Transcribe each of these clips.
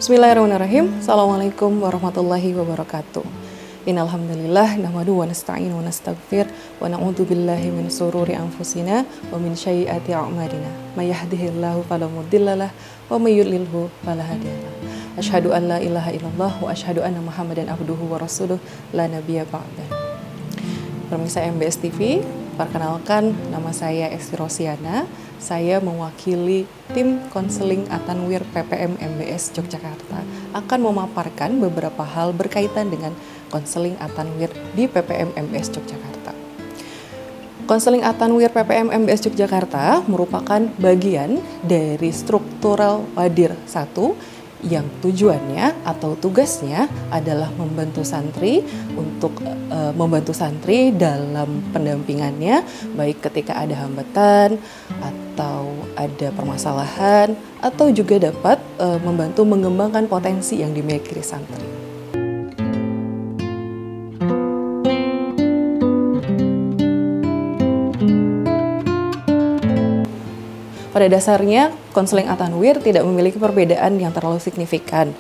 Bismillahirrahmanirrahim. Assalamualaikum warahmatullahi wabarakatuh. Innalhamdulillah nahmaduhu wa nasta'inu wa nastaghfir wa na'udzu billahi min sururi anfusina wa min sayyiati a'malina. May yahdihillahu fala mudhillalah wa may yudlilhu fala hadiyalah. Asyhadu an la ilaha illallah wa asyhadu anna Muhammadan abduhu wa rasuluh la nabiyya ba'da. Pemirsa MBS TV, perkenalkan nama saya Esti Rosiana. Saya mewakili tim konseling Atanwir PPM MBS Yogyakarta akan memaparkan beberapa hal berkaitan dengan konseling Atanwir di PPM MBS Yogyakarta. Konseling Atanwir PPM MBS Yogyakarta merupakan bagian dari struktural Wadir 1 yang tujuannya atau tugasnya adalah membantu santri untuk membantu santri dalam pendampingannya, baik ketika ada hambatan atau ada permasalahan, atau juga dapat membantu mengembangkan potensi yang dimiliki santri. Pada dasarnya, konseling Atanwir tidak memiliki perbedaan yang terlalu signifikan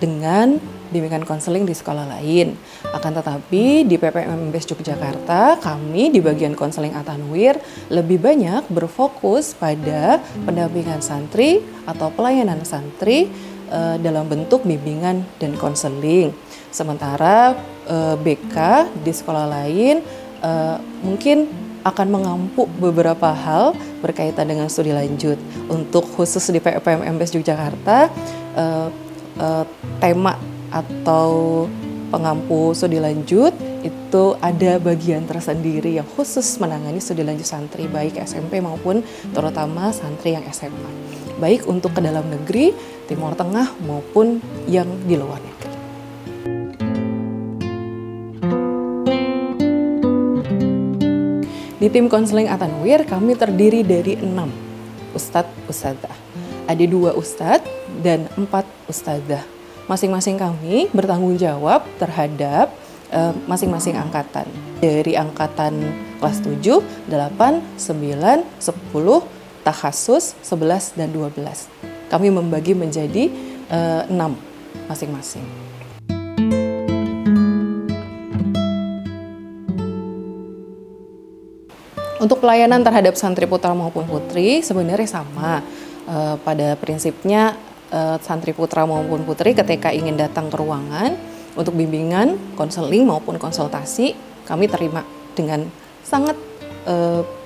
dengan bimbingan konseling di sekolah lain. Akan tetapi, di PPM MBS Yogyakarta, kami di bagian konseling Atanwir lebih banyak berfokus pada pendampingan santri atau pelayanan santri dalam bentuk bimbingan dan konseling. Sementara BK di sekolah lain mungkin akan mengampu beberapa hal berkaitan dengan studi lanjut. Untuk khusus di PPM MBS Yogyakarta, tema atau pengampu studi lanjut itu ada bagian tersendiri yang khusus menangani studi lanjut santri baik SMP maupun terutama santri yang SMA, baik untuk ke dalam negeri, Timur Tengah maupun yang di luar negeri. Di tim konseling Atanwir, kami terdiri dari 6 ustadz-ustadzah. Ada 2 ustadz dan 4 ustadzah. Masing-masing kami bertanggung jawab terhadap masing-masing angkatan. Dari angkatan kelas 7, 8, 9, 10, takhasus, 11, dan 12. Kami membagi menjadi 6 masing-masing. Untuk pelayanan terhadap santri putra maupun putri sebenarnya sama. Pada prinsipnya santri putra maupun putri ketika ingin datang ke ruangan untuk bimbingan, konseling maupun konsultasi, kami terima dengan sangat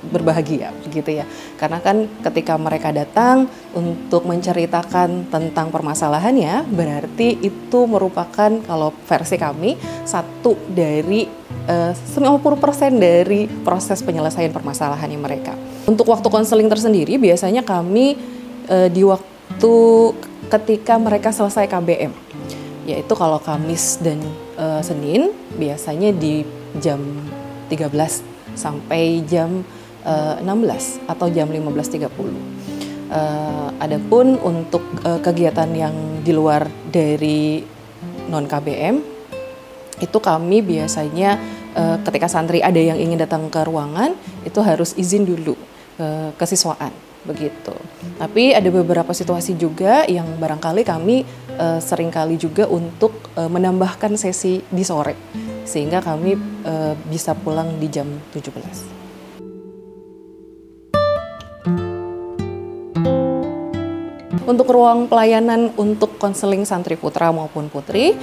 berbahagia begitu ya. Karena kan ketika mereka datang untuk menceritakan tentang permasalahannya, berarti itu merupakan kalau versi kami satu dari 90% dari proses penyelesaian permasalahannya mereka. Untuk waktu konseling tersendiri biasanya kami di waktu ketika mereka selesai KBM, yaitu kalau Kamis dan Senin biasanya di jam 13 sampai jam 16 atau jam 15.30. Adapun untuk kegiatan yang di luar dari non KBM itu kami biasanya ketika santri ada yang ingin datang ke ruangan itu harus izin dulu kesiswaan begitu. Tapi ada beberapa situasi juga yang barangkali kami seringkali juga untuk menambahkan sesi di sore sehingga kami bisa pulang di jam 17. Untuk ruang pelayanan untuk konseling santri putra maupun putri,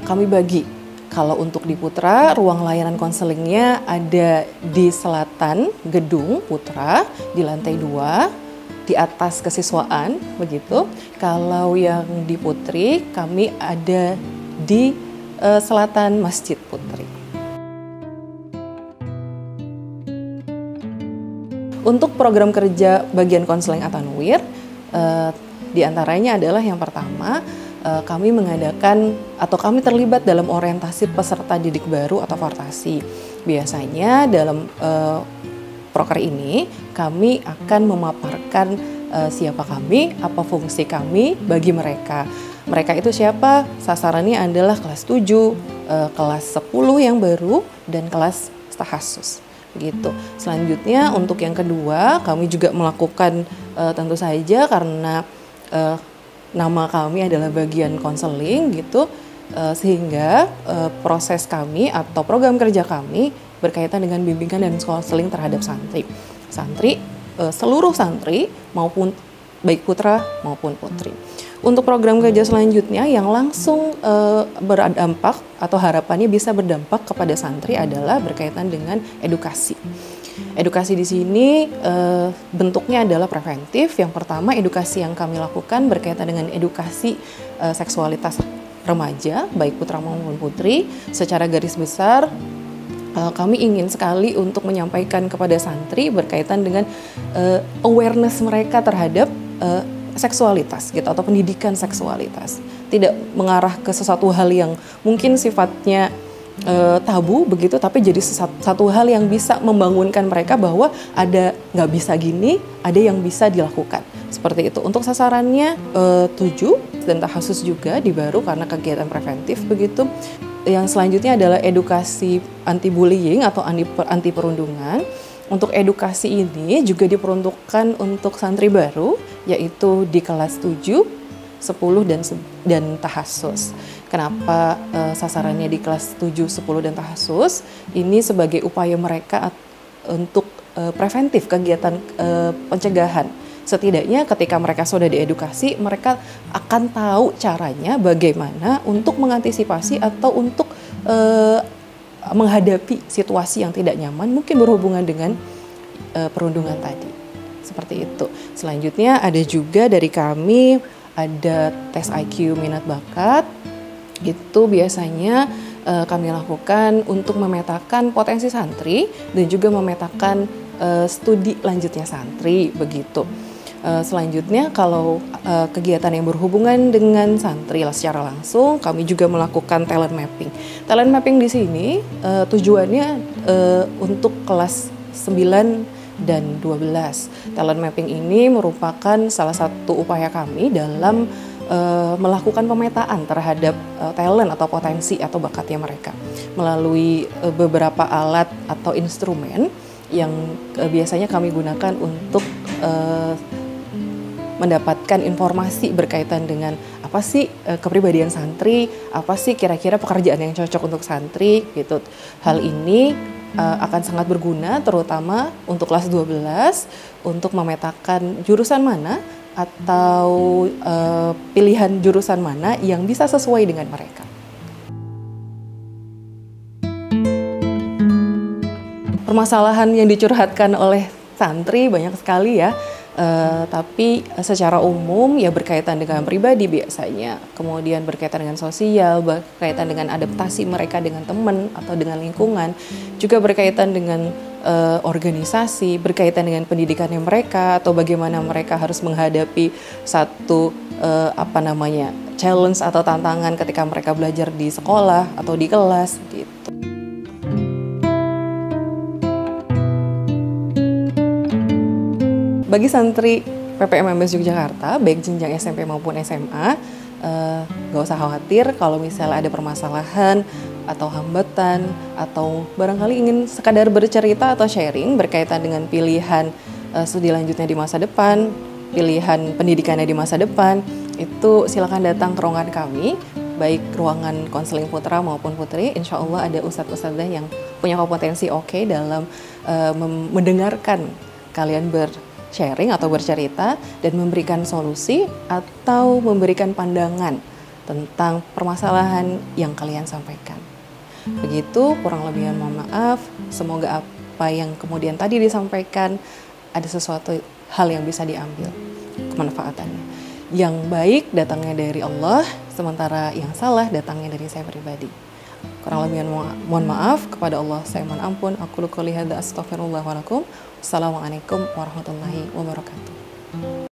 kami bagi. Kalau untuk di putra, ruang layanan konselingnya ada di selatan gedung putra, di lantai 2, di atas kesiswaan, begitu. Kalau yang di putri, kami ada di selatan Masjid Putri. Untuk program kerja bagian konseling Atanwir, di antaranya adalah yang pertama, kami mengadakan atau kami terlibat dalam orientasi peserta didik baru atau fortasi. Biasanya dalam proker ini kami akan memaparkan siapa kami, apa fungsi kami bagi mereka. Mereka itu siapa? Sasarannya adalah kelas 7, kelas 10 yang baru, dan kelas takhasus. Begitu. Selanjutnya untuk yang kedua, kami juga melakukan tentu saja karena nama kami adalah bagian konseling gitu, sehingga proses kami atau program kerja kami berkaitan dengan bimbingan dan konseling terhadap santri. Seluruh santri maupun baik putra maupun putri. Untuk program kerja selanjutnya yang langsung berdampak atau harapannya bisa berdampak kepada santri adalah berkaitan dengan edukasi. Edukasi di sini bentuknya adalah preventif. Yang pertama, edukasi yang kami lakukan berkaitan dengan edukasi seksualitas remaja, baik putra maupun putri. Secara garis besar, kami ingin sekali untuk menyampaikan kepada santri berkaitan dengan awareness mereka terhadap seksualitas gitu, atau pendidikan seksualitas. Tidak mengarah ke sesuatu hal yang mungkin sifatnya tabu begitu, tapi jadi satu hal yang bisa membangunkan mereka bahwa ada nggak bisa gini, ada yang bisa dilakukan. Seperti itu. Untuk sasarannya 7 dan tahasus juga di baru karena kegiatan preventif begitu. Yang selanjutnya adalah edukasi anti bullying atau anti perundungan. Untuk edukasi ini juga diperuntukkan untuk santri baru, yaitu di kelas 7, 10, dan tahasus. Kenapa sasarannya di kelas 7, 10, dan tahasus? Ini sebagai upaya mereka untuk preventif kegiatan pencegahan. Setidaknya ketika mereka sudah diedukasi, mereka akan tahu caranya bagaimana untuk mengantisipasi atau untuk menghadapi situasi yang tidak nyaman, mungkin berhubungan dengan perundungan tadi. Seperti itu. Selanjutnya ada juga dari kami, ada tes IQ minat bakat. Itu biasanya kami lakukan untuk memetakan potensi santri dan juga memetakan studi lanjutnya santri, begitu. Selanjutnya kalau kegiatan yang berhubungan dengan santri secara langsung, kami juga melakukan talent mapping. Talent mapping di sini tujuannya untuk kelas 9 dan 12. Talent mapping ini merupakan salah satu upaya kami dalam melakukan pemetaan terhadap talent atau potensi atau bakatnya mereka melalui beberapa alat atau instrumen yang biasanya kami gunakan untuk mendapatkan informasi berkaitan dengan apa sih kepribadian santri, apa sih kira-kira pekerjaan yang cocok untuk santri gitu. Hal ini akan sangat berguna terutama untuk kelas 12 untuk memetakan jurusan mana atau pilihan jurusan mana yang bisa sesuai dengan mereka. Permasalahan yang dicurhatkan oleh santri banyak sekali ya. Tapi secara umum ya berkaitan dengan pribadi biasanya, kemudian berkaitan dengan sosial, berkaitan dengan adaptasi mereka dengan teman atau dengan lingkungan, juga berkaitan dengan organisasi, berkaitan dengan pendidikannya mereka atau bagaimana mereka harus menghadapi satu challenge atau tantangan ketika mereka belajar di sekolah atau di kelas gitu. Bagi santri PPM MBS Yogyakarta, baik jenjang SMP maupun SMA, gak usah khawatir kalau misalnya ada permasalahan atau hambatan atau barangkali ingin sekadar bercerita atau sharing berkaitan dengan pilihan studi lanjutnya di masa depan, pilihan pendidikannya di masa depan, itu silakan datang ke ruangan kami, baik ruangan konseling putra maupun putri. Insya Allah ada ustadz-ustadzah yang punya kompetensi oke dalam mendengarkan kalian sharing atau bercerita dan memberikan solusi atau memberikan pandangan tentang permasalahan yang kalian sampaikan. Begitu, kurang lebihnya mohon maaf. Semoga apa yang kemudian tadi disampaikan ada sesuatu hal yang bisa diambil kemanfaatannya. Yang baik datangnya dari Allah, sementara yang salah datangnya dari saya pribadi. Kurang lebihnya mohon maaf, kepada Allah saya mohon ampun. Aku qouli hadza astaghfirullah wa lakum. Assalamualaikum warahmatullahi wabarakatuh.